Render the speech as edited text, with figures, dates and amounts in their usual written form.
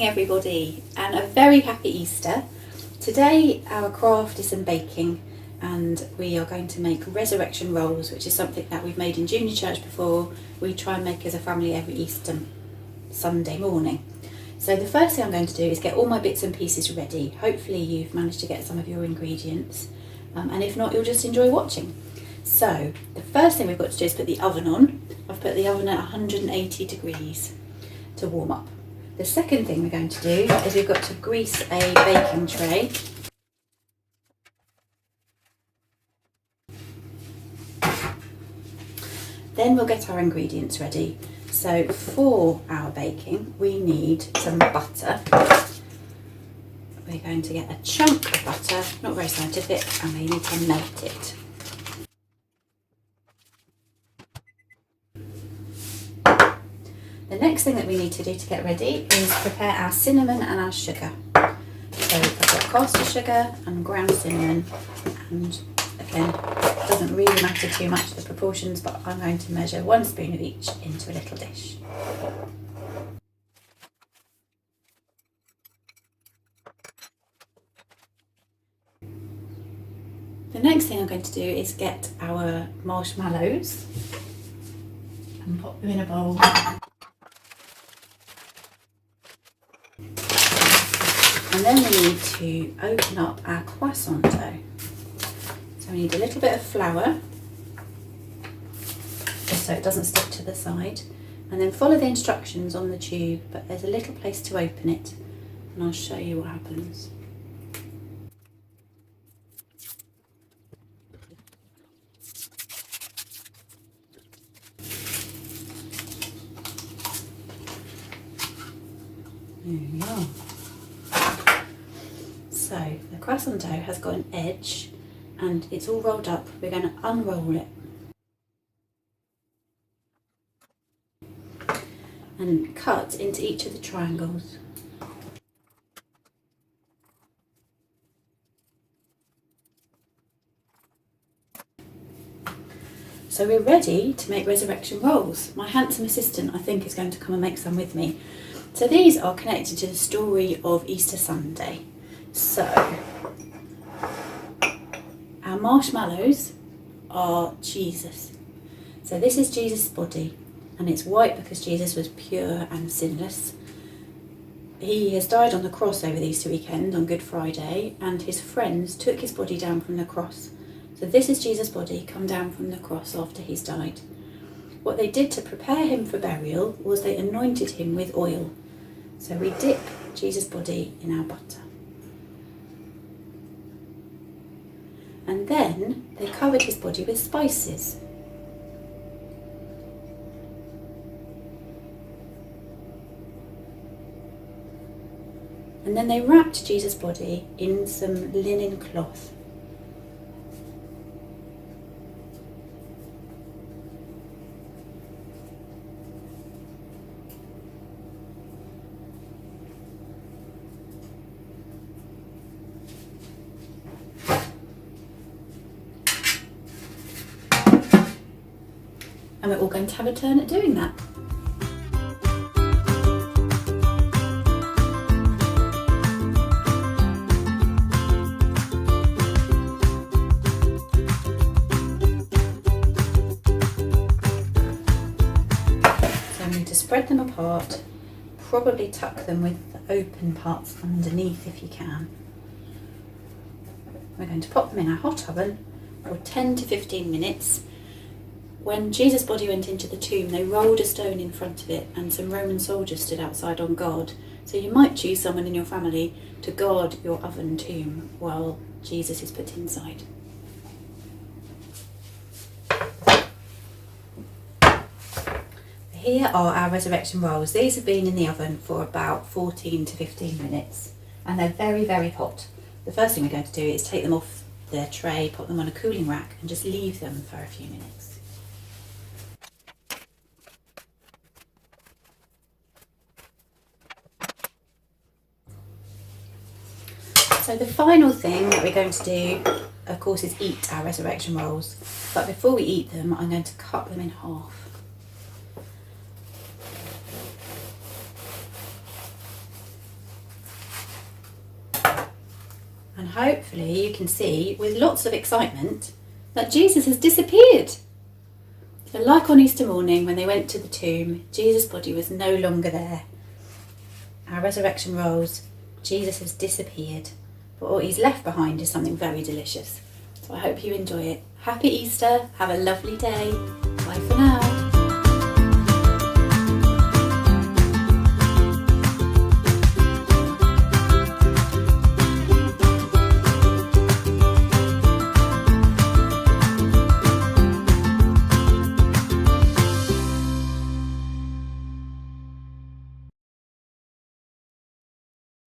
morning everybody, and a very happy Easter. Today our craft is some baking, and we are going to make resurrection rolls, which is something that we've made in junior church before. We try and make as a family every Easter Sunday morning. So the first thing I'm going to do is get all my bits and pieces ready. Hopefully you've managed to get some of your ingredients, and if not, you'll just enjoy watching. So the first thing we've got to do is put the oven on. I've put the oven at 180 degrees to warm up. The second thing we're going to do is we've got to grease a baking tray. Then we'll get our ingredients ready. So for our baking, we need some butter. We're going to get a chunk of butter, not very scientific, and we need to melt it. The next thing that we need to do to get ready is prepare our cinnamon and our sugar. So I've got caster sugar and ground cinnamon, and again, it doesn't really matter too much the proportions, but I'm going to measure 1 spoon of each into a little dish. The next thing I'm going to do is get our marshmallows and pop them in a bowl. And then we need to open up our croissant dough. So we need a little bit of flour, just so it doesn't stick to the side. And then follow the instructions on the tube, but there's a little place to open it, and I'll show you what happens. There we are. So the croissant dough has got an edge and it's all rolled up. We're going to unroll it and cut into each of the triangles. So we're ready to make resurrection rolls. My handsome assistant, I think, is going to come and make some with me. So these are connected to the story of Easter Sunday. So our marshmallows are Jesus. So this is Jesus' body, and it's white because Jesus was pure and sinless. He has died on the cross over the Easter weekend on Good Friday, and his friends took his body down from the cross. So this is Jesus' body come down from the cross after he's died. What they did to prepare him for burial was they anointed him with oil. So we dip Jesus' body in our butter. And then they covered his body with spices. And then they wrapped Jesus' body in some linen cloth. And we're all going to have a turn at doing that. So I'm going to spread them apart, probably tuck them with the open parts underneath if you can. We're going to pop them in our hot oven for 10 to 15 minutes. When Jesus' body went into the tomb, they rolled a stone in front of it, and some Roman soldiers stood outside on guard. So you might choose someone in your family to guard your oven tomb while Jesus is put inside. Here are our resurrection rolls. These have been in the oven for about 14 to 15 minutes, and they're very, very hot. The first thing we're going to do is take them off the tray, put them on a cooling rack, and just leave them for a few minutes. So the final thing that we're going to do, of course, is eat our resurrection rolls. But before we eat them, I'm going to cut them in half. hopefully you can see with lots of excitement that Jesus has disappeared. So like on Easter morning when they went to the tomb, Jesus' body was no longer there. Our resurrection rolls, Jesus has disappeared, but what he's left behind is something very delicious. So I hope you enjoy it. Happy Easter, have a lovely day. Bye for now.